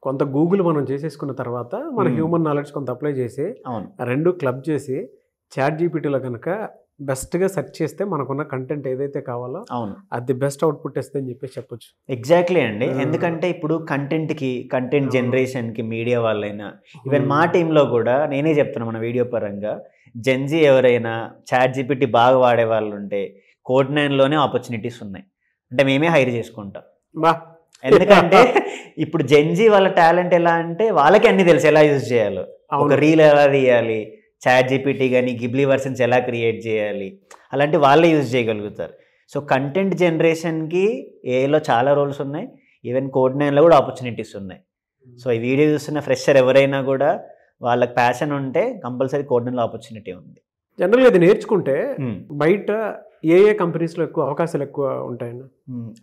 కొంత గూగుల్ మనం చేసేసుకున్న తర్వాత మన హ్యూమన్ నాలెడ్జ్ కొంత అప్లై చేసి రెండు క్లబ్ చేసి చాట్ జీపీటీలో కనుక బెస్ట్గా సెర్చ్ చేస్తే మనకున్న కంటెంట్ ఏదైతే కావాలో అది బెస్ట్ అవుట్పుట్ ఇస్తుంది అని చెప్పేసి చెప్పొచ్చు. ఎగ్జాక్ట్లీ అండి. ఎందుకంటే ఇప్పుడు కంటెంట్ జనరేషన్కి మీడియా వాళ్ళైనా ఈవెన్ మా టీంలో కూడా నేనే చెప్తున్నాను మన వీడియో పరంగా జెన్జీ ఎవరైనా చాట్ జీపీటీ బాగా వాడే వాళ్ళు ఉంటే Code9లోనే ఆపర్చునిటీస్ ఉన్నాయి. అంటే మేమే హైర్ చేసుకుంటాం. ఎందుకంటే ఇప్పుడు జెన్జీ వాళ్ళ టాలెంట్ ఎలా అంటే వాళ్ళకి అన్ని తెలుసు ఎలా యూజ్ చేయాలో, ఒక రీల్ ఎలా తీయాలి, చాట్ జీపీటీ కానీ గిబ్లీ వర్షన్స్ ఎలా క్రియేట్ చేయాలి అలాంటి వాళ్ళే యూజ్ చేయగలుగుతారు. సో కంటెంట్ జనరేషన్కి ఏలో చాలా రోల్స్ ఉన్నాయి. ఈవెన్ Code9లో కూడా ఆపర్చునిటీస్ ఉన్నాయి. సో ఈ వీడియో చూస్తున్న ఫ్రెషర్ ఎవరైనా కూడా వాళ్ళకి ప్యాషన్ ఉంటే కంపల్సరీ Code9లో ఆపర్చునిటీ ఉంది. జనరల్గా ఇది నేర్చుకుంటే బయట ఏ కంపెనీస్లో ఎక్కువ అవకాశాలు ఎక్కువ ఉంటాయండి?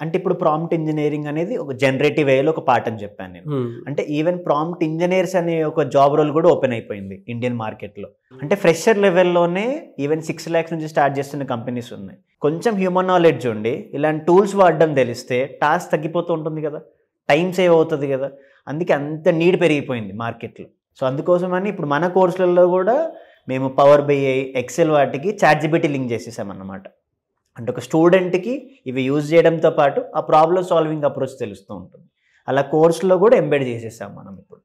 అంటే ఇప్పుడు ప్రాంప్ట్ ఇంజనీరింగ్ అనేది ఒక జనరేటివ్ వేలో ఒక పార్ట్ అని చెప్పాను నేను. అంటే ఈవెన్ ప్రాంప్ట్ ఇంజనీర్స్ అనే ఒక జాబ్ రోల్ కూడా ఓపెన్ అయిపోయింది ఇండియన్ మార్కెట్లో. అంటే ఫ్రెషర్ లెవెల్లోనే ఈవెన్ 6 lakhs నుంచి స్టార్ట్ చేస్తున్న కంపెనీస్ ఉన్నాయి. కొంచెం హ్యూమన్ నాలెడ్జ్ ఉండి ఇలాంటి టూల్స్ వాడడం తెలిస్తే టాస్క్ తగ్గిపోతూ ఉంటుంది కదా, టైం సేవ్ అవుతుంది కదా. అందుకే అంత నీడ్ పెరిగిపోయింది మార్కెట్లో. సో అందుకోసమని ఇప్పుడు మన కోర్సులలో కూడా మేము పవర్ బిఐ, ఎక్సెల్ వాటికి చాట్ జీపీటీ లింక్ చేసేసామన్నమాట. అంటే ఒక స్టూడెంట్కి ఇవి యూజ్ చేయడంతో పాటు ఆ ప్రాబ్లమ్ సాల్వింగ్ అప్రోచ్ తెలుస్తూ ఉంటుంది. అలా కోర్సులో కూడా ఎంబెడ్ చేసేసాం మనం ఇప్పుడు.